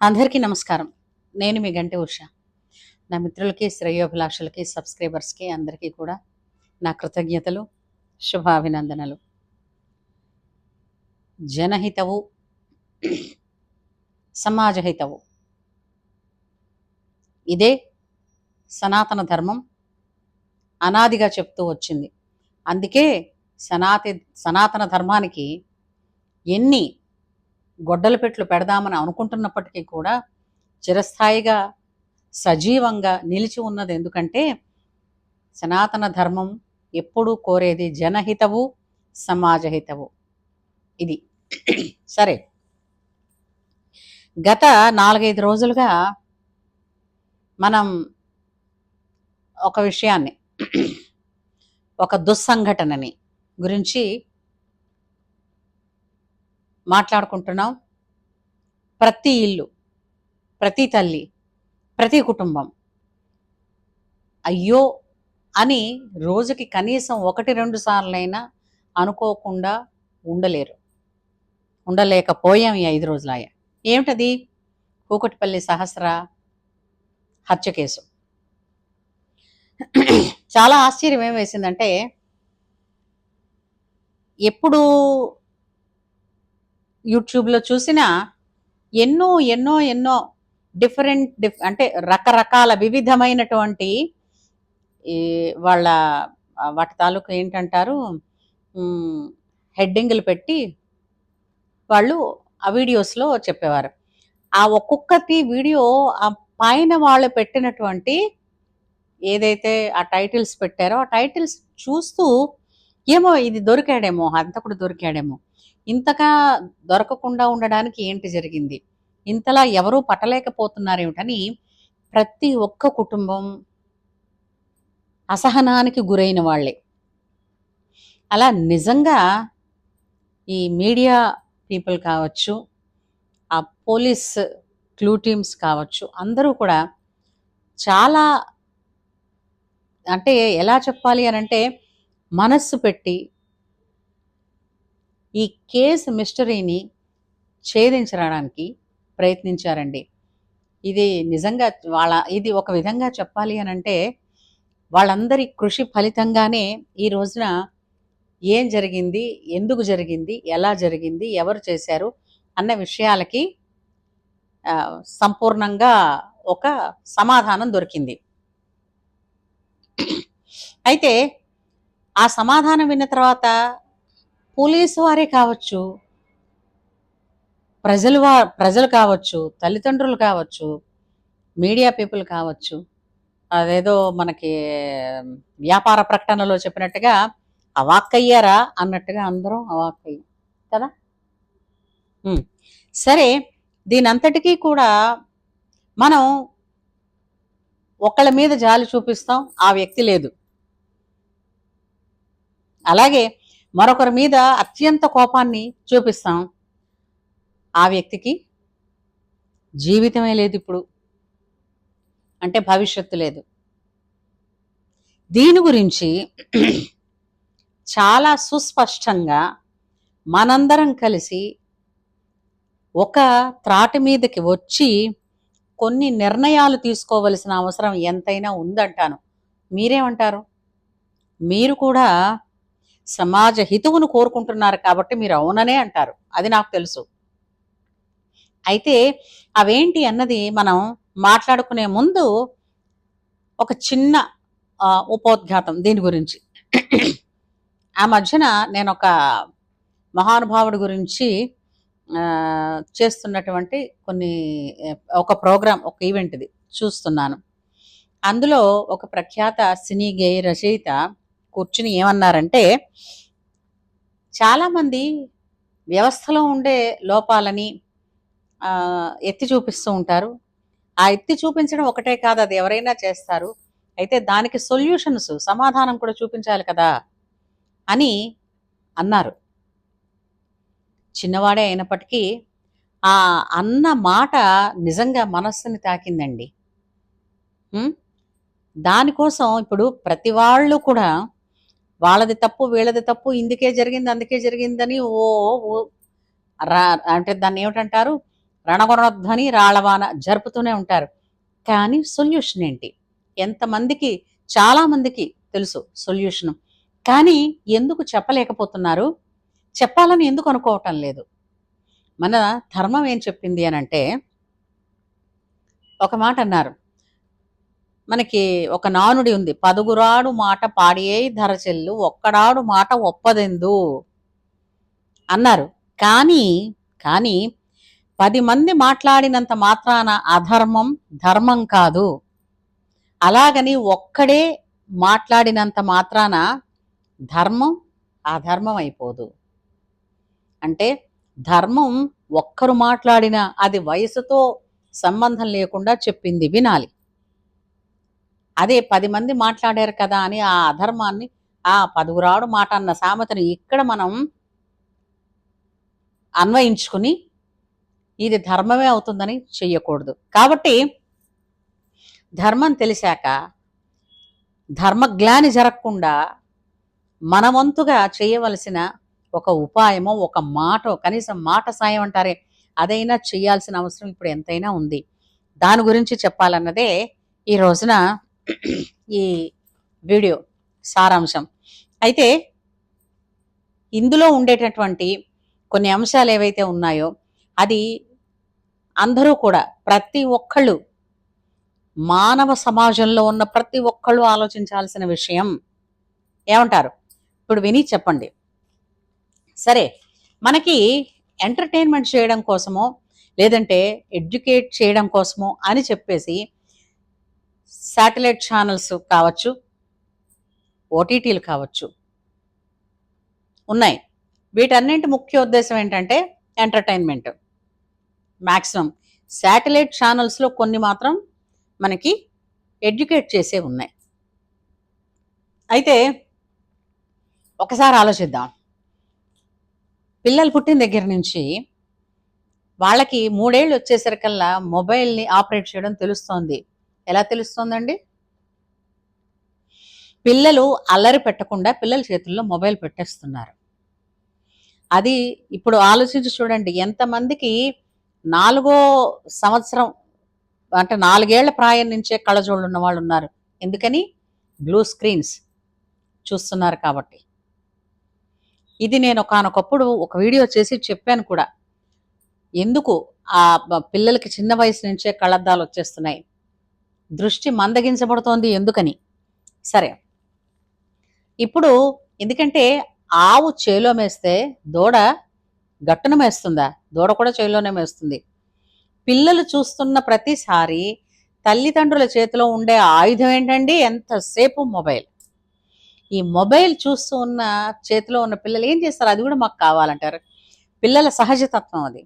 అందరికీ నమస్కారం. నేను మీ గంటి ఉష. నా మిత్రులకి, శ్రేయోభిలాషులకి, సబ్స్క్రైబర్స్‌కి అందరికీ కూడా నా కృతజ్ఞతలు, శుభాభినందనలు. జనహితవు, సమాజహితవు. ఇదే సనాతన ధర్మం అనాదిగా చెప్తూ వచ్చింది. అందుకే సనాతన ధర్మానికి ఎన్ని గొడ్డల పెట్లు పెడదామని అనుకుంటున్నప్పటికీ కూడా చిరస్థాయిగా సజీవంగా నిలిచి ఉన్నది. ఎందుకంటే సనాతన ధర్మం ఎప్పుడూ కోరేది జనహితవు, సమాజహితవు. ఇది సరే. గత 4-5 రోజులుగా మనం ఒక విషయాన్ని, ఒక దుస్సంఘటనని గురించి మాట్లాడుకుంటున్నాం. ప్రతి ఇల్లు, ప్రతి తల్లి, ప్రతి కుటుంబం అయ్యో అని రోజుకి కనీసం 1-2 సార్లైనా అనుకోకుండా ఉండలేకపోయాం ఈ 5 రోజులాయ. ఏమిటది? కూకట్పల్లి సహస్ర హత్య కేసు. చాలా ఆశ్చర్యం ఏం వేసిందంటే, ఎప్పుడు యూట్యూబ్లో చూసినా ఎన్నో ఎన్నో ఎన్నో అంటే రకరకాల వివిధమైనటువంటి వాళ్ళ వాటి తాలూకు ఏంటంటారు, హెడ్డింగ్లు పెట్టి వాళ్ళు ఆ వీడియోస్లో చెప్పేవారు. ఆ ఒక్కొక్కటి వీడియో ఆ పైన వాళ్ళు పెట్టినటువంటి ఏదైతే ఆ టైటిల్స్ పెట్టారో ఆ టైటిల్స్ చూస్తూ ఏమో ఇది దొరికాడేమో, హంతకుడు దొరికాడేమో, ఇంతగా దొరకకుండా ఉండడానికి ఏంటి జరిగింది, ఇంతలా ఎవరూ పట్టలేకపోతున్నారేమిటని ప్రతి ఒక్క కుటుంబం అసహనానికి గురైన వాళ్ళే. అలా నిజంగా ఈ మీడియా పీపుల్ కావచ్చు, ఆ పోలీస్ క్లూ టీమ్స్ కావచ్చు, అందరూ కూడా చాలా, అంటే ఎలా చెప్పాలి అని అంటే, మనస్సు పెట్టి ఈ కేసు మిస్టరీని ఛేదించడానికి ప్రయత్నించారండి. ఇది నిజంగా ఇది ఒక విధంగా చెప్పాలి అని అంటే, వాళ్ళందరి కృషి ఫలితంగానే ఈ రోజున ఏం జరిగింది, ఎందుకు జరిగింది, ఎలా జరిగింది, ఎవరు చేశారు అన్న విషయాలకి సంపూర్ణంగా ఒక సమాధానం దొరికింది. అయితే ఆ సమాధానం విన్న తర్వాత పోలీసు వారే కావచ్చు, ప్రజలు కావచ్చు, తల్లిదండ్రులు కావచ్చు, మీడియా పీపుల్ కావచ్చు, అదేదో మనకి వ్యాపార ప్రకటనలో చెప్పినట్టుగా అవాక్కయ్యారా అన్నట్టుగా అందరం అవాక్కయ్యాం కదా. సరే, దీనంతటికీ కూడా మనం ఒకళ్ళ మీద జాలి చూపిస్తాం, ఆ వ్యక్తి లేదు. అలాగే మరొకరి మీద అత్యంత కోపాన్ని చూపిస్తాం, ఆ వ్యక్తికి జీవితమే లేదు, ఇప్పుడు అంటే భవిష్యత్తు లేదు. దీని గురించి చాలా సుస్పష్టంగా మనందరం కలిసి ఒక త్రాటి మీదకి వచ్చి కొన్ని నిర్ణయాలు తీసుకోవలసిన అవసరం ఎంతైనా ఉందంటాను. మీరేమంటారు? మీరు కూడా సమాజ హితువును కోరుకుంటున్నారు కాబట్టి మీరు అవుననే అంటారు, అది నాకు తెలుసు. అయితే అవేంటి అన్నది మనం మాట్లాడుకునే ముందు ఒక చిన్న ఉపోద్ఘాతం దీని గురించి. ఆ మధ్యన నేను ఒక మహానుభావుడి గురించి చేస్తున్నటువంటి ఒక ప్రోగ్రాం, ఒక ఈవెంట్ ఇది చూస్తున్నాను. అందులో ఒక ప్రఖ్యాత సినీ గేయ రచయిత కూర్చుని ఏమన్నారంటే, చాలామంది వ్యవస్థలో ఉండే లోపాలని ఎత్తి చూపిస్తూ ఉంటారు. ఆ ఎత్తి చూపించడం ఒకటే కాదు, అది ఎవరైనా చేస్తారు. అయితే దానికి సొల్యూషన్స్, సమాధానం కూడా చూపించాలి కదా అని అన్నారు. చిన్నవాడే అయినప్పటికీ ఆ అన్న మాట నిజంగా మనస్సుని తాకిందండి. దానికోసం ఇప్పుడు ప్రతి వాళ్ళు కూడా వాళ్ళది తప్పు, వీళ్ళది తప్పు, ఇందుకే జరిగింది, అందుకే జరిగిందని అంటే దాన్ని ఏమిటంటారు, రణగొణధ్వని రాళవాన జరుపుతూనే ఉంటారు. కానీ సొల్యూషన్ ఏంటి? ఎంతమందికి, చాలామందికి తెలుసు సొల్యూషన్. కానీ ఎందుకు చెప్పలేకపోతున్నారు? చెప్పాలని ఎందుకు అనుకోవటం లేదు? మన ధర్మం ఏం చెప్పింది అనంటే, ఒక మాట అన్నారు, మనకి ఒక నానుడి ఉంది, పదుగురాడు మాట పాడియే ధరచెల్లు ఒక్కడాడు మాట ఒప్పదెందు అన్నారు. కానీ కానీ 10 మంది మాట్లాడినంత మాత్రాన అధర్మం ధర్మం కాదు. అలాగని ఒక్కడే మాట్లాడినంత మాత్రాన ధర్మం అధర్మం అయిపోదు. అంటే ధర్మం ఒక్కరు మాట్లాడినా అది వయసుతో సంబంధం లేకుండా చెప్పింది వినాలి. అదే 10 మంది మాట్లాడారు కదా అని ఆ అధర్మాన్ని, ఆ పదుగురాడు మాట అన్న సామెతను ఇక్కడ మనం అన్వయించుకుని ఇది ధర్మమే అవుతుందని చెయ్యకూడదు. కాబట్టి ధర్మం తెలిసాక ధర్మగ్లాని జరగకుండా మన వంతుగా చేయవలసిన ఒక ఉపాయమో, ఒక మాటో, కనీసం మాట సాయం అంటారే, అదైనా చేయాల్సిన అవసరం ఇప్పుడు ఎంతైనా ఉంది. దాని గురించి చెప్పాలన్నదే ఈ రోజున ఈ వీడియో సారాంశం. అయితే ఇందులో ఉండేటటువంటి కొన్ని అంశాలు ఏవైతే ఉన్నాయో అది అందరూ కూడా, ప్రతి ఒక్కళ్ళు, మానవ సమాజంలో ఉన్న ప్రతి ఒక్కళ్ళు ఆలోచించాల్సిన విషయం. ఏమంటారు? ఇప్పుడు విని చెప్పండి. సరే, మనకి ఎంటర్టైన్మెంట్ చేయడం కోసమో లేదంటే ఎడ్యుకేట్ చేయడం కోసమో అని చెప్పేసి శాటిలైట్ ఛానల్స్ కావచ్చు, ఓటీటీలు కావచ్చు ఉన్నాయి. వీటన్నింటి ముఖ్య ఉద్దేశం ఏంటంటే ఎంటర్టైన్మెంట్. మ్యాక్సిమం శాటిలైట్ ఛానల్స్లో కొన్ని మాత్రం మనకి ఎడ్యుకేట్ చేసే ఉన్నాయి. అయితే ఒకసారి ఆలోచిద్దాం. పిల్లలు పుట్టిన దగ్గర నుంచి వాళ్ళకి 3 ఏళ్ళు వచ్చేసరికల్లా మొబైల్ని ఆపరేట్ చేయడం తెలుస్తోంది. ఎలా తెలుస్తోందండి? పిల్లలు అల్లరి పెట్టకుండా పిల్లల చేతుల్లో మొబైల్ పెట్టేస్తున్నారు. అది ఇప్పుడు ఆలోచించి చూడండి, ఎంతమందికి 4వ సంవత్సరం అంటే 4 ఏళ్ల ప్రాయం నుంచే కళ్ళజోళ్ళు ఉన్న వాళ్ళు ఉన్నారు. ఎందుకని? బ్లూ స్క్రీన్స్ చూస్తున్నారు కాబట్టి. ఇది నేను ఒకానొకప్పుడు ఒక వీడియో చేసి చెప్పాను కూడా. ఎందుకు ఆ పిల్లలకి చిన్న వయసు నుంచే కళ్ళద్దాలు వచ్చేస్తున్నాయి, దృష్టి మందగించబడుతోంది ఎందుకని? సరే, ఇప్పుడు ఎందుకంటే ఆవు చేలో మేస్తే దూడ గట్టున మేస్తుందా? దూడ కూడా చేలోనే మేస్తుంది. పిల్లలు చూస్తున్న ప్రతిసారి తల్లిదండ్రుల చేతిలో ఉండే ఆయుధం ఏంటండి? ఎంతసేపు మొబైల్. ఈ మొబైల్ చూస్తూ ఉన్న చేతిలో ఉన్న పిల్లలు ఏం చేస్తారు? అది కూడా మాకు కావాలంటారు. పిల్లల సహజతత్వం అది.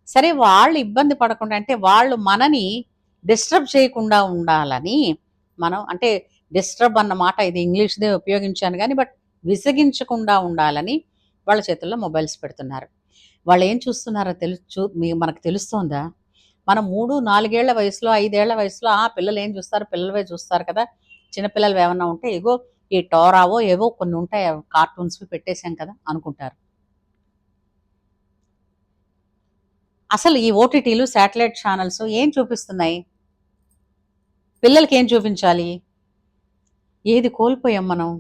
సరే, వాళ్ళు ఇబ్బంది పడకుండా, అంటే వాళ్ళు మనని డిస్టర్బ్ చేయకుండా ఉండాలని మనం, అంటే డిస్టర్బ్ అన్న మాట ఇది ఇంగ్లీష్దే ఉపయోగించాను కానీ, బట్ విసిగించకుండా ఉండాలని వాళ్ళ చేతుల్లో మొబైల్స్ పెడుతున్నారు. వాళ్ళు ఏం చూస్తున్నారో మనకు తెలుస్తోందా? మనం 3, 4 ఏళ్ల వయసులో, 5 ఏళ్ల వయసులో పిల్లలు ఏం చూస్తారు? పిల్లలవే చూస్తారు కదా. చిన్నపిల్లలు ఏమన్నా ఉంటే ఇగో ఈ టోరావో ఏవో కొన్ని ఉంటాయి, కార్టూన్స్ పెట్టేశాం కదా అనుకుంటారు. అసలు ఈ ఓటీటీలు, శాటిలైట్ ఛానల్స్ ఏం చూపిస్తున్నాయి? పిల్లలకి ఏం చూపించాలి? ఏది కోల్పోయాం మనం?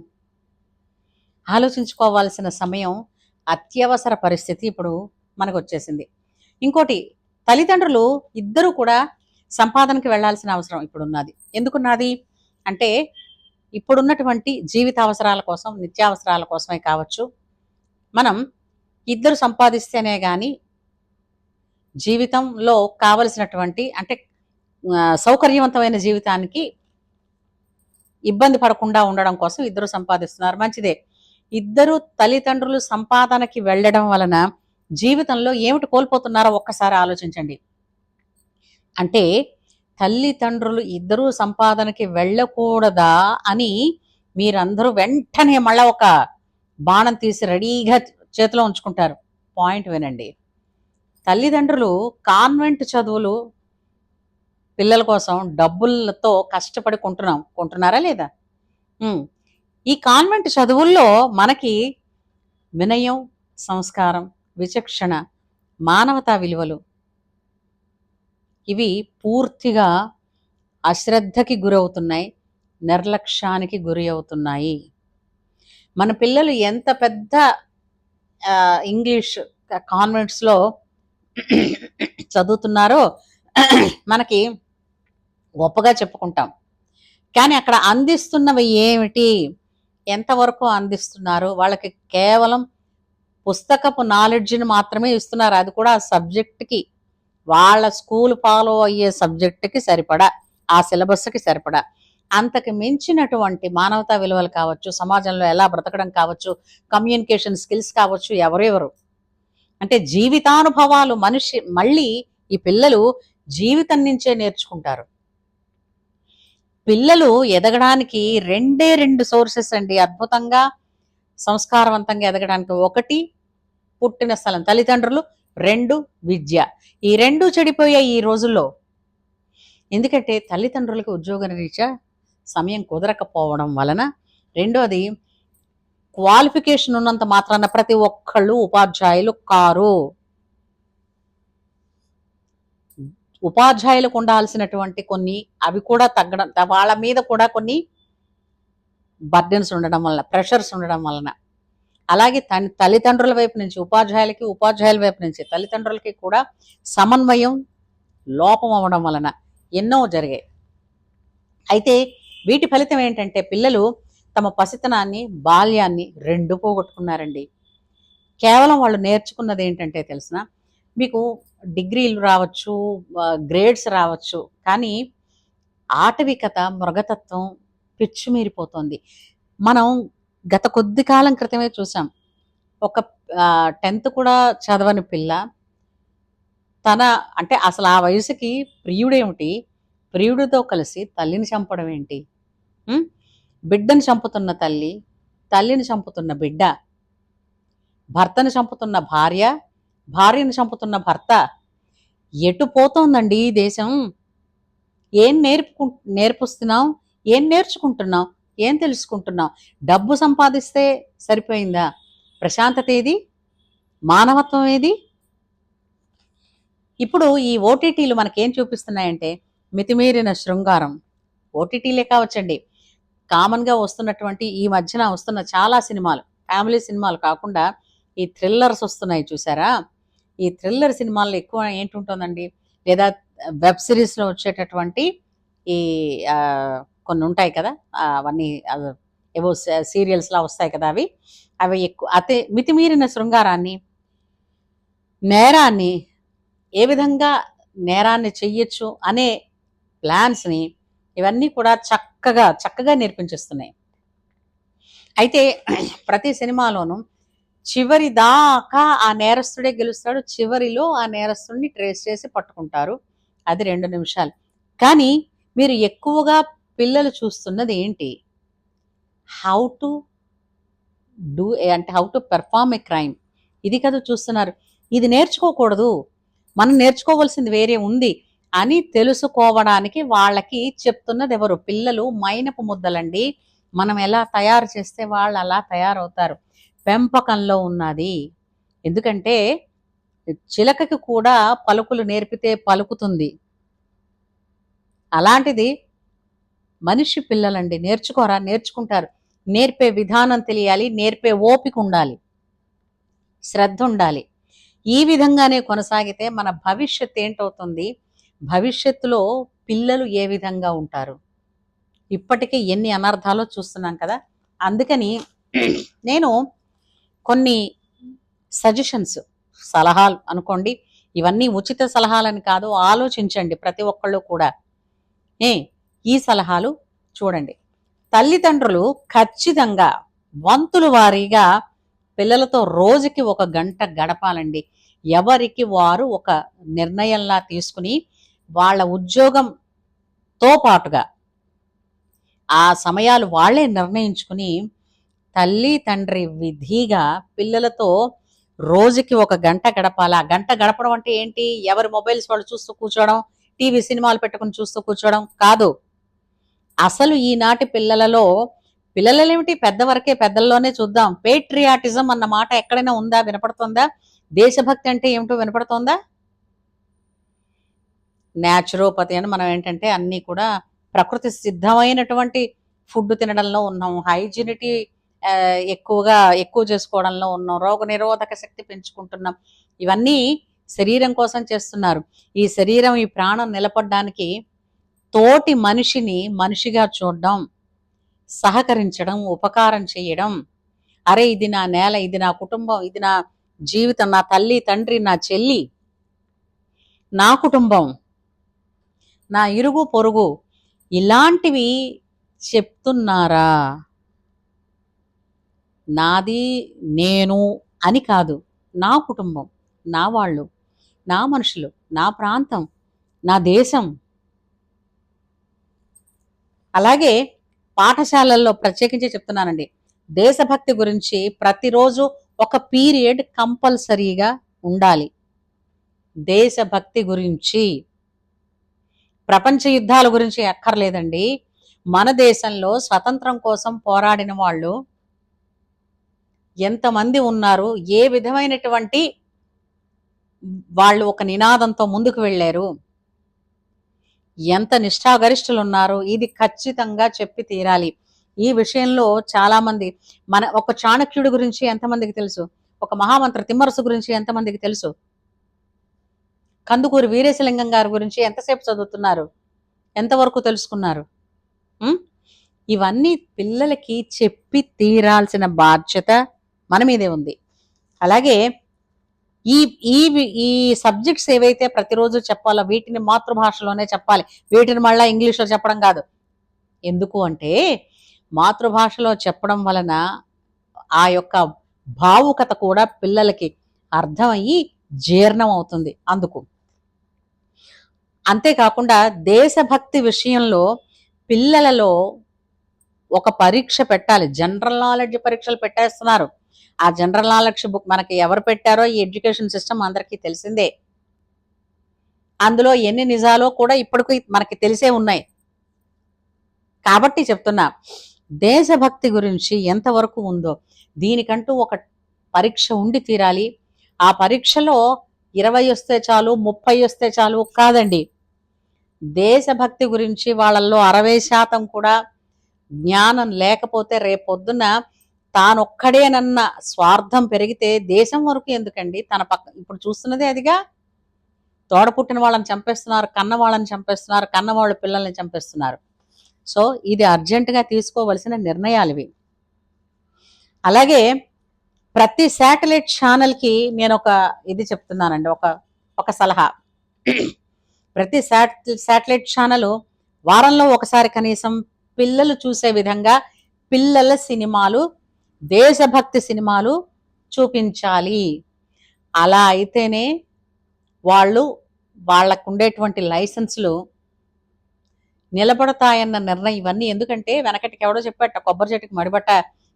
ఆలోచించుకోవాల్సిన సమయం, అత్యవసర పరిస్థితి ఇప్పుడు మనకు వచ్చేసింది. ఇంకోటి, తల్లిదండ్రులు ఇద్దరూ కూడా సంపాదనకి వెళ్లాల్సిన అవసరం ఇప్పుడున్నది. ఎందుకున్నది అంటే, ఇప్పుడున్నటువంటి జీవిత అవసరాల కోసం, నిత్యావసరాల కోసమే కావచ్చు, మనం ఇద్దరు సంపాదిస్తేనే కానీ జీవితంలో కావలసినటువంటి, అంటే సౌకర్యవంతమైన జీవితానికి ఇబ్బంది పడకుండా ఉండడం కోసం ఇద్దరు సంపాదిస్తున్నారు, మంచిదే. ఇద్దరు తల్లిదండ్రులు సంపాదనకి వెళ్ళడం వలన జీవితంలో ఏమిటి కోల్పోతున్నారో ఒక్కసారి ఆలోచించండి. అంటే తల్లిదండ్రులు ఇద్దరూ సంపాదనకి వెళ్ళకూడదా అని మీరందరూ వెంటనే మళ్ళా ఒక బాణం తీసి రెడీగా చేతిలో ఉంచుకుంటారు. పాయింట్ వినండి. తల్లిదండ్రులు కాన్వెంట్ చదువులు పిల్లల కోసం డబ్బులతో కష్టపడి కొంటున్నారా లేదా? ఈ కాన్వెంట్ చదువుల్లో మనకి వినయం, సంస్కారం, విచక్షణ, మానవతా విలువలు ఇవి పూర్తిగా అశ్రద్ధకి గురవుతున్నాయి, నిర్లక్ష్యానికి గురి అవుతున్నాయి. మన పిల్లలు ఎంత పెద్ద ఇంగ్లీష్ కాన్వెంట్స్లో చదువుతున్నారో మనకి గొప్పగా చెప్పుకుంటాం. కానీ అక్కడ అందిస్తున్నవి ఏమిటి, ఎంతవరకు అందిస్తున్నారు? వాళ్ళకి కేవలం పుస్తకపు నాలెడ్జ్ని మాత్రమే ఇస్తున్నారు. అది కూడా ఆ సబ్జెక్ట్కి, వాళ్ళ స్కూల్ ఫాలో అయ్యే సబ్జెక్టుకి సరిపడా, ఆ సిలబస్కి సరిపడా. అంతకు మించినటువంటి మానవతా విలువలు కావచ్చు, సమాజంలో ఎలా బ్రతకడం కావచ్చు, కమ్యూనికేషన్ స్కిల్స్ కావచ్చు, ఎవరెవరు అంటే జీవితానుభవాలు మళ్ళీ ఈ పిల్లలు జీవితం నుంచే నేర్చుకుంటారు. పిల్లలు ఎదగడానికి రెండు సోర్సెస్ అండి అద్భుతంగా సంస్కారవంతంగా ఎదగడానికి. ఒకటి పుట్టిన స్థలం తల్లిదండ్రులు, 2 విద్య. ఈ 2 చెడిపోయాయి ఈ రోజుల్లో. ఎందుకంటే తల్లిదండ్రులకు ఉద్యోగ రీత్యా సమయం కుదరకపోవడం వలన. రెండోది, క్వాలిఫికేషన్ ఉన్నంత మాత్రాన ప్రతి ఒక్కళ్ళు ఉపాధ్యాయులు కారు. ఉపాధ్యాయులకు ఉండాల్సినటువంటి కొన్ని అవి కూడా తగ్గడం, వాళ్ళ మీద కూడా కొన్ని బర్డెన్స్ ఉండడం వలన, ప్రెషర్స్ ఉండడం వలన. అలాగే తల్లిదండ్రుల వైపు నుంచి ఉపాధ్యాయులకి, ఉపాధ్యాయుల వైపు నుంచి తల్లిదండ్రులకి కూడా సమన్వయం లోపం అవ్వడం వలన ఎన్నో జరిగాయి. అయితే వీటి ఫలితం ఏంటంటే పిల్లలు తమ పసితనాన్ని, బాల్యాన్ని 2 పోగొట్టుకున్నారండి. కేవలం వాళ్ళు నేర్చుకున్నది ఏంటంటే తెలిసిన మీకు డిగ్రీలు రావచ్చు, గ్రేడ్స్ రావచ్చు, కానీ ఆటవికత, మృగతత్వం పిచ్చిమీరిపోతుంది. మనం గత కొద్ది కాలం క్రితమే చూసాం. ఒక 10th కూడా చదవని పిల్ల అంటే అసలు ఆ వయసుకి ప్రియుడేమిటి, ప్రియుడితో కలిసి తల్లిని చంపడం ఏంటి? బిడ్డను చంపుతున్న తల్లి, తల్లిని చంపుతున్న బిడ్డ, భర్తను చంపుతున్న భార్య, భార్యను చంపుతున్న భర్త. ఎటు పోతోందండి ఈ దేశం? ఏం నేర్పిస్తున్నాం? ఏం నేర్చుకుంటున్నాం? ఏం తెలుసుకుంటున్నాం? డబ్బు సంపాదిస్తే సరిపోయిందా? ప్రశాంతత ఏది? మానవత్వం ఏది? ఇప్పుడు ఈ ఓటీటీలు మనకేం చూపిస్తున్నాయంటే మితిమీరిన శృంగారం. ఓటీటీలే కావచ్చండి, కామన్గా వస్తున్నటువంటి ఈ మధ్యన వస్తున్న చాలా సినిమాలు, ఫ్యామిలీ సినిమాలు కాకుండా ఈ థ్రిల్లర్స్ వస్తున్నాయి చూసారా? ఈ థ్రిల్లర్ సినిమాల్లో ఎక్కువ ఏంటుంటుందండి, లేదా వెబ్ సిరీస్లో వచ్చేటటువంటి ఈ కొన్ని ఉంటాయి కదా, అవన్నీ ఏవో సీరియల్స్లా వస్తాయి కదా, అవి ఎక్కువ మితిమీరిన శృంగారాన్ని, నేరాన్ని, ఏ విధంగా నేరాన్ని చెయ్యొచ్చు అనే ప్లాన్స్ని, ఇవన్నీ కూడా చక్కగా నేర్పించేస్తున్నాయి. అయితే ప్రతి సినిమాలోనూ చివరి దాకా ఆ నేరస్తుడే గెలుస్తాడు, చివరిలో ఆ నేరస్తుడిని ట్రేస్ చేసి పట్టుకుంటారు. అది 2 నిమిషాలు. కానీ మీరు ఎక్కువగా పిల్లలు చూస్తున్నది ఏంటి? How to perform A crime. ఇది కదా చూస్తున్నారు. ఇది నేర్చుకోకూడదు, మనం నేర్చుకోవాల్సింది వేరే ఉంది అని తెలుసుకోవడానికి వాళ్ళకి చెప్తున్నది ఎవరు? పిల్లలు మైనపు ముద్దలండి. మనం ఎలా తయారు చేస్తే వాళ్ళు అలా తయారవుతారు. పెంపకంలో ఉన్నది. ఎందుకంటే చిలకకి కూడా పలుకులు నేర్పితే పలుకుతుంది. అలాంటిది మనిషి పిల్లలండి. నేర్చుకోరా? నేర్చుకుంటారు. నేర్పే విధానం తెలియాలి, నేర్పే ఓపిక ఉండాలి, శ్రద్ధ ఉండాలి. ఈ విధంగానే కొనసాగితే మన భవిష్యత్తు ఏంటవుతుంది? భవిష్యత్తులో పిల్లలు ఏ విధంగా ఉంటారు? ఇప్పటికే ఎన్ని అనర్థాలు చూస్తున్నాం కదా. అందుకని నేను కొన్ని సజెషన్స్, సలహాలు అనుకోండి, ఇవన్నీ ఉచిత సలహాలని కాదు, ఆలోచించండి ప్రతి ఒక్కళ్ళు కూడా. ఈ సలహాలు చూడండి. తల్లిదండ్రులు ఖచ్చితంగా వంతుల వారీగా పిల్లలతో రోజుకి 1 గంట గడపాలండి. ఎవరికి వారు ఒక నిర్ణయంలా తీసుకుని వాళ్ళ ఉద్యోగంతో పాటుగా ఆ సమయాలు వాళ్ళే నిర్ణయించుకుని తల్లి తండ్రి విధిగా పిల్లలతో రోజుకి 1 గంట గడపాలి. ఆ గంట గడపడం అంటే ఏంటి? ఎవరి మొబైల్స్ వాళ్ళు చూస్తూ కూర్చోవడం, టీవీ సినిమాలు పెట్టుకుని చూస్తూ కూర్చోవడం కాదు. అసలు ఈనాటి పిల్లలేమిటి, పెద్దవరకే, పెద్దల్లోనే చూద్దాం. పేట్రియాటిజం అన్న మాట ఎక్కడైనా ఉందా? వినపడుతుందా? దేశభక్తి అంటే ఏమిటో వినపడుతోందా? న్యాచురోపతి అని మనం ఏంటంటే అన్నీ కూడా ప్రకృతి సిద్ధమైనటువంటి ఫుడ్ తినడంలో ఉన్నాం. హైజినిటీ ఎక్కువ చేసుకోవడంలో ఉన్నాం. రోగ నిరోధక శక్తి పెంచుకుంటున్నాం. ఇవన్నీ శరీరం కోసం చేస్తున్నారు. ఈ శరీరం, ఈ ప్రాణం నిలబడడానికి తోటి మనిషిని మనిషిగా చూడడం, సహకరించడం, ఉపకారం చేయడం. అరే ఇది నా నేల, ఇది నా కుటుంబం, ఇది నా జీవితం, నా తల్లి, తండ్రి, నా చెల్లి, నా కుటుంబం, నా ఇరుగు పొరుగు, ఇలాంటివి చెప్తున్నారా? నాది, నేను అని కాదు. నా కుటుంబం, నా వాళ్ళు, నా మనుషులు, నా ప్రాంతం, నా దేశం. అలాగే పాఠశాలల్లో ప్రత్యేకించి చెప్తున్నానండి, దేశభక్తి గురించి ప్రతిరోజు ఒక పీరియడ్ కంపల్సరీగా ఉండాలి. దేశభక్తి గురించి, ప్రపంచ యుద్ధాల గురించి అక్కర్లేదండి. మన దేశంలో స్వతంత్రం కోసం పోరాడిన వాళ్ళు ఎంతమంది ఉన్నారు, ఏ విధమైనటువంటి వాళ్ళు ఒక నినాదంతో ముందుకు వెళ్ళారు, ఎంత నిష్ఠాగరిష్ఠులు ఉన్నారు, ఇది ఖచ్చితంగా చెప్పి తీరాలి. ఈ విషయంలో చాలా మంది, ఒక చాణక్యుడి గురించి ఎంతమందికి తెలుసు, ఒక మహామంత్రి తిమ్మరసు గురించి ఎంతమందికి తెలుసు, కందుకూరి వీరేశలింగం గారి గురించి ఎంతసేపు చదువుతున్నారు, ఎంతవరకు తెలుసుకున్నారు? ఇవన్నీ పిల్లలకి చెప్పి తీరాల్సిన బాధ్యత మన మీదే ఉంది. అలాగే ఈ ఈ ఈ సబ్జెక్ట్స్ ఏవైతే ప్రతిరోజు చెప్పాలో వీటిని మాతృభాషలోనే చెప్పాలి. వీటిని మళ్ళీ ఇంగ్లీష్లో చెప్పడం కాదు. ఎందుకు అంటే మాతృభాషలో చెప్పడం వలన ఆ యొక్క భావుకత కూడా పిల్లలకి అర్థమయ్యి జీర్ణం అవుతుంది. అందుకు అంతేకాకుండా దేశభక్తి విషయంలో పిల్లలలో ఒక పరీక్ష పెట్టాలి. జనరల్ నాలెడ్జ్ పరీక్షలు పెట్టేస్తున్నారు. ఆ జనరల్ నాలెడ్జ్ బుక్ మనకి ఎవరు పెట్టారో ఈ ఎడ్యుకేషన్ సిస్టమ్ అందరికీ తెలిసిందే. అందులో ఎన్ని నిజాలో కూడా ఇప్పటికీ మనకి తెలిసే ఉన్నాయి. కాబట్టి చెప్తున్నా, దేశభక్తి గురించి ఎంతవరకు ఉందో దీనికంటూ ఒక పరీక్ష ఉండి తీరాలి. ఆ పరీక్షలో 20 వస్తే చాలు, 30 వస్తే చాలు కాదండి. దేశభక్తి గురించి వాళ్ళల్లో 60% కూడా జ్ఞానం లేకపోతే రేపొద్దున తానొక్కడేనన్న స్వార్థం పెరిగితే దేశం వరకు ఎందుకండి, తన పక్క ఇప్పుడు చూస్తున్నదే అదిగా. తోడ పుట్టిన వాళ్ళని చంపేస్తున్నారు, కన్న వాళ్ళని చంపేస్తున్నారు, కన్న వాళ్ళ పిల్లల్ని చంపేస్తున్నారు. సో ఇది అర్జెంటుగా తీసుకోవలసిన నిర్ణయాలు ఇవి. అలాగే ప్రతి శాటిలైట్ ఛానల్కి నేను ఒక ఇది చెప్తున్నానండి, ఒక సలహా. ప్రతి శాటిలైట్ ఛానల్ వారంలో ఒకసారి కనీసం పిల్లలు చూసే విధంగా పిల్లల సినిమాలు, దేశభక్తి సినిమాలు చూపించాలి. అలా అయితేనే వాళ్ళకు ఉండేటువంటి లైసెన్సులు నిలబడతాయన్న నిర్ణయం. ఇవన్నీ ఎందుకంటే వెనకటికి ఎవడో చెప్పాట, కొబ్బరి చెట్టుకి మడిబట్ట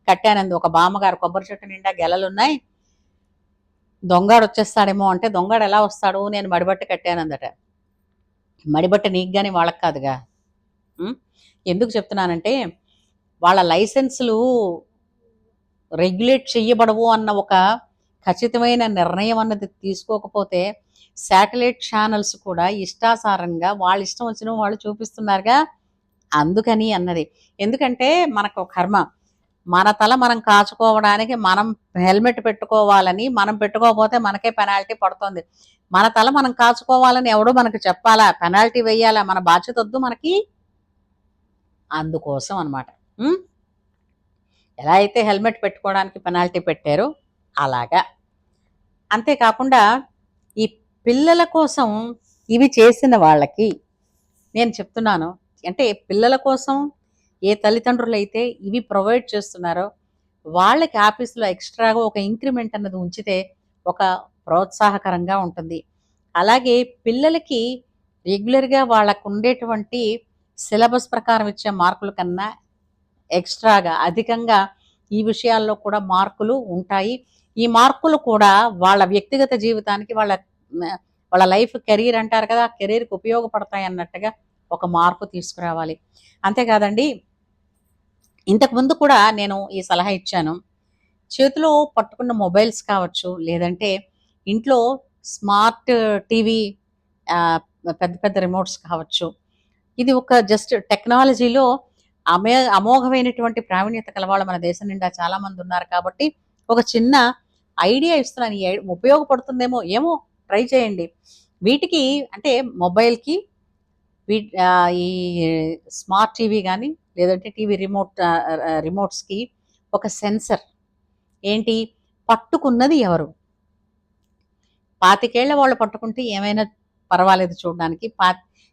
కట్టానంది ఒక బామ్మగారు. కొబ్బరి చెట్టు నిండా గెలలున్నాయి, దొంగాడు వచ్చేస్తాడేమో అంటే, దొంగాడు ఎలా వస్తాడు, నేను మడిబట్ట కట్టానందట. మడిబట్ట నీకు కానీ వాళ్ళకి కాదుగా. ఎందుకు చెప్తున్నానంటే వాళ్ళ లైసెన్సులు రెగ్యులేట్ చెయ్యబడవు అన్న ఒక ఖచ్చితమైన నిర్ణయం అన్నది తీసుకోకపోతే శాటిలైట్ ఛానల్స్ కూడా ఇష్టాసారంగా వాళ్ళ ఇష్టం వచ్చిన వాళ్ళు చూపిస్తున్నారుగా. అందుకని అన్నది. ఎందుకంటే మనకు కర్మ, మన తల మనం కాచుకోవడానికి మనం హెల్మెట్ పెట్టుకోవాలని, మనం పెట్టుకోకపోతే మనకే పెనాల్టీ పడుతుంది. మన తల మనం కాచుకోవాలని ఎవడో మనకు చెప్పాలా, పెనాల్టీ వేయాలా, మన బాధ్యత వద్దు మనకి. అందుకోసం అనమాట. ఎలా అయితే హెల్మెట్ పెట్టుకోవడానికి పెనాల్టీ పెట్టారో అలాగా. అంతేకాకుండా ఈ పిల్లల కోసం ఇవి చేసిన వాళ్ళకి నేను చెప్తున్నాను, అంటే పిల్లల కోసం ఏ తల్లిదండ్రులు అయితే ఇవి ప్రొవైడ్ చేస్తున్నారో వాళ్ళకి ఆఫీసులో ఎక్స్ట్రాగా ఒక ఇంక్రిమెంట్ అన్నది ఉంచితే ఒక ప్రోత్సాహకరంగా ఉంటుంది. అలాగే పిల్లలకి రెగ్యులర్గా వాళ్ళకు ఉండేటువంటి సిలబస్ ప్రకారం ఇచ్చే మార్కుల కన్నా ఎక్స్ట్రాగా అధికంగా ఈ విషయాల్లో కూడా మార్కులు ఉంటాయి. ఈ మార్కులు కూడా వాళ్ళ వ్యక్తిగత జీవితానికి, వాళ్ళ లైఫ్ కెరీర్ అంటారు కదా, కెరీర్కి ఉపయోగపడతాయి అన్నట్టుగా ఒక మార్పు తీసుకురావాలి. అంతేకాదండి, ఇంతకుముందు కూడా నేను ఈ సలహా ఇచ్చాను. చేతిలో పట్టుకున్న మొబైల్స్ కావచ్చు, లేదంటే ఇంట్లో స్మార్ట్ టీవీ పెద్ద పెద్ద రిమోట్స్ కావచ్చు. ఇది ఒక జస్ట్ టెక్నాలజీలో అమోఘమైనటువంటి ప్రావీణ్యత కలవాళ్ళు మన దేశం నిండా చాలామంది ఉన్నారు కాబట్టి ఒక చిన్న ఐడియా ఇస్తున్నాను. ఉపయోగపడుతుందేమో ఏమో, ట్రై చేయండి. వీటికి అంటే మొబైల్‌కి ఈ స్మార్ట్ టీవీ కానీ లేదంటే టీవీ రిమోట్స్‌కి ఒక సెన్సర్. ఏంటి? పట్టుకున్నది ఎవరు? 25 ఏళ్ల వాళ్ళు పట్టుకుంటే ఏమైనా పర్వాలేదు చూడడానికి.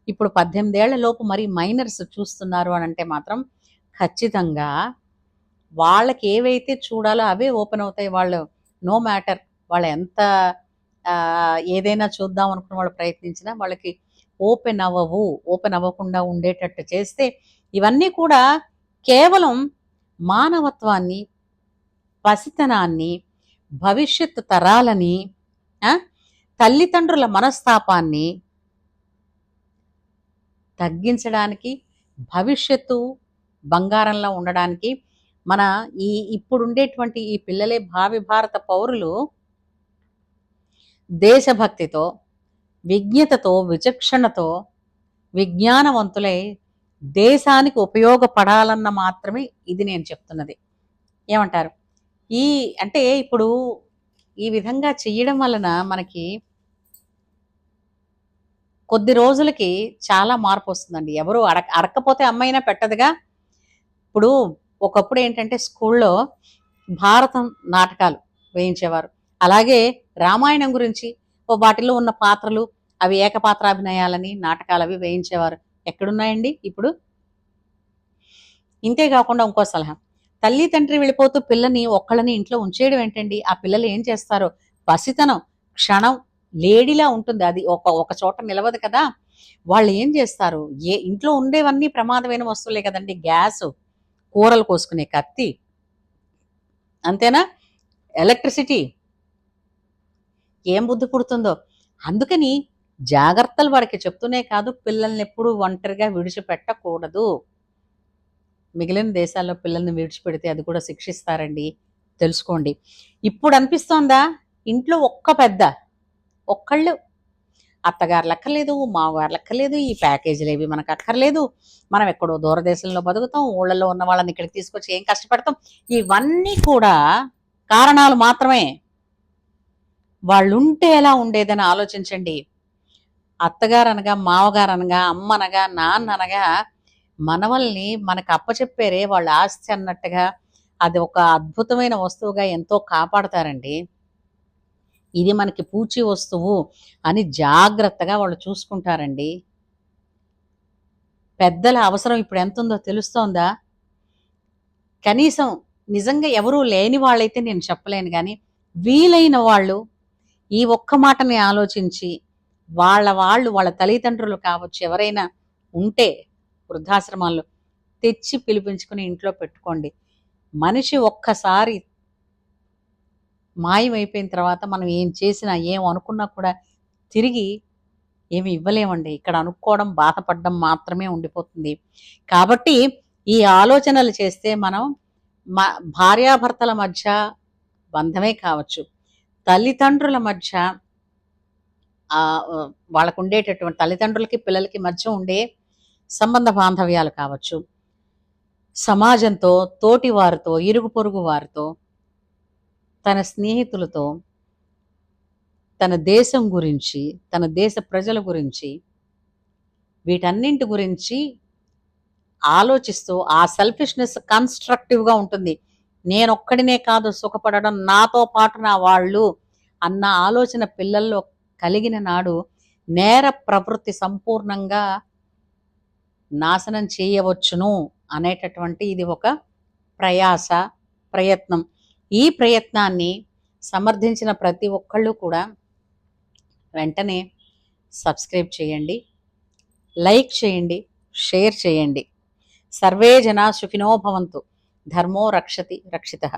ఇప్పుడు 18 ఏళ్ల లోపు మరి మైనర్స్ చూస్తున్నారు అని అంటే మాత్రం ఖచ్చితంగా వాళ్ళకి ఏవైతే చూడాలో అవే ఓపెన్ అవుతాయి. వాళ్ళు నో మ్యాటర్ వాళ్ళు ఎంత ఏదైనా చూద్దాం అనుకున్న వాళ్ళు ప్రయత్నించినా వాళ్ళకి ఓపెన్ అవ్వకుండా ఉండేటట్టు చేస్తే ఇవన్నీ కూడా కేవలం మానవత్వాన్ని, పసితనాన్ని, భవిష్యత్తు తరాలని, తల్లిదండ్రుల మనస్తాపాన్ని తగ్గించడానికి, భవిష్యత్తు బంగారంలా ఉండడానికి మన ఇప్పుడుండేటువంటి ఈ పిల్లలే భావి భారత పౌరులు దేశభక్తితో, విజ్ఞతతో, విచక్షణతో, విజ్ఞానవంతులై దేశానికి ఉపయోగపడాలన్న మాత్రమే ఇది నేను చెప్తున్నది. ఏమంటారు? అంటే ఇప్పుడు ఈ విధంగా చెయ్యడం వలన మనకి కొద్ది రోజులకి చాలా మార్పు వస్తుందండి. ఎవరు అడక్కపోతే అమ్మైనా పెట్టదుగా. ఇప్పుడు ఒకప్పుడు ఏంటంటే స్కూల్లో భారతం నాటకాలు వేయించేవారు. అలాగే రామాయణం గురించి వాటిలో ఉన్న పాత్రలు అవి ఏకపాత్రాభినయాలని నాటకాలు అవి వేయించేవారు. ఎక్కడున్నాయండి ఇప్పుడు? ఇంతే కాకుండా ఇంకో సలహా, తల్లి తండ్రి వెళ్ళిపోతూ పిల్లని ఒక్కళ్ళని ఇంట్లో ఉంచేయడం ఏంటండి? ఆ పిల్లలు ఏం చేస్తారు? పసితనం క్షణం లేడిలా ఉంటుంది. అది ఒక చోట నిలవదు కదా. వాళ్ళు ఏం చేస్తారు? ఇంట్లో ఉండేవన్నీ ప్రమాదమైన వస్తువులే కదండి. గ్యాస్, కూరలు కోసుకునే కత్తి, అంతేనా? ఎలక్ట్రిసిటీ, ఏం బుద్ధి పుడుతుందో. అందుకని జాగ్రత్తలు వాడికి చెప్తూనే కాదు, పిల్లల్ని ఎప్పుడూ ఒంటరిగా విడిచిపెట్టకూడదు. మిగిలిన దేశాల్లో పిల్లల్ని విడిచిపెడితే అది కూడా శిక్షిస్తారండి, తెలుసుకోండి. ఇప్పుడు అనిపిస్తోందా? ఇంట్లో ఒక్కళ్ళు అత్తగారు లెక్కలేదు, మామగారు లెక్కలేదు, ఈ ప్యాకేజీలు ఏవి మనకు అక్కర్లేదు, మనం ఎక్కడో దూరదేశంలో బతుకుతాం, ఊళ్ళల్లో ఉన్న వాళ్ళని ఇక్కడికి తీసుకొచ్చి ఏం కష్టపడతాం. ఇవన్నీ కూడా కారణాలు మాత్రమే. వాళ్ళుంటే ఎలా ఉండేదని ఆలోచించండి. అత్తగారు అనగా, మామగారు అనగా, అమ్మ అనగా, నాన్న అనగా మనవల్ని మనకు అప్పచెప్పారే వాళ్ళ ఆస్తి అన్నట్టుగా అది ఒక అద్భుతమైన వస్తువుగా ఎంతో కాపాడతారండి. ఇది మనకి పూచి వస్తువు అని జాగ్రత్తగా వాళ్ళు చూసుకుంటారండి. పెద్దల అవసరం ఇప్పుడు ఎంత ఉందో తెలుస్తోందా? కనీసం నిజంగా ఎవరూ లేని వాళ్ళైతే నేను చెప్పలేను కానీ వీలైన వాళ్ళు ఈ ఒక్క మాటని ఆలోచించి వాళ్ళ తల్లిదండ్రులు కావచ్చు ఎవరైనా ఉంటే వృద్ధాశ్రమాల్లో తెచ్చి పిలిపించుకుని ఇంట్లో పెట్టుకోండి. మనిషి ఒక్కసారి మాయమైపోయిన తర్వాత మనం ఏం చేసినా ఏం అనుకున్నా కూడా తిరిగి ఏమి ఇవ్వలేమండి. ఇక్కడ అనుకోవడం, బాధపడడం మాత్రమే ఉండిపోతుంది. కాబట్టి ఈ ఆలోచనలు చేస్తే మనం భార్యాభర్తల మధ్య బంధమే కావచ్చు, తల్లిదండ్రుల మధ్య వాళ్ళకు ఉండేటటువంటి తల్లిదండ్రులకి పిల్లలకి మధ్య ఉండే సంబంధ బాంధవ్యాలు కావచ్చు, సమాజంతో, తోటి వారితో, ఇరుగు పొరుగు వారితో, తన స్నేహితులతో, తన దేశం గురించి, తన దేశ ప్రజల గురించి, వీటన్నింటి గురించి ఆలోచిస్తూ ఆ సెల్ఫిష్నెస్ కన్స్ట్రక్టివ్గా ఉంటుంది. నేనొక్కడినే కాదు సుఖపడడం, నాతో పాటు నా వాళ్ళు అన్న ఆలోచన పిల్లల్లో కలిగిన నాడు నేర ప్రవృత్తి సంపూర్ణంగా నాశనం చేయవచ్చును అనేటటువంటి ఇది ఒక ప్రయత్నం. ఈ ప్రయత్నాన్ని సమర్థించిన ప్రతి ఒక్కళ్ళు కూడా వెంటనే సబ్స్క్రైబ్ చేయండి, లైక్ చేయండి, షేర్ చేయండి. సర్వే జనా సుఖినో భవంతు. ధర్మో రక్షతి రక్షితః.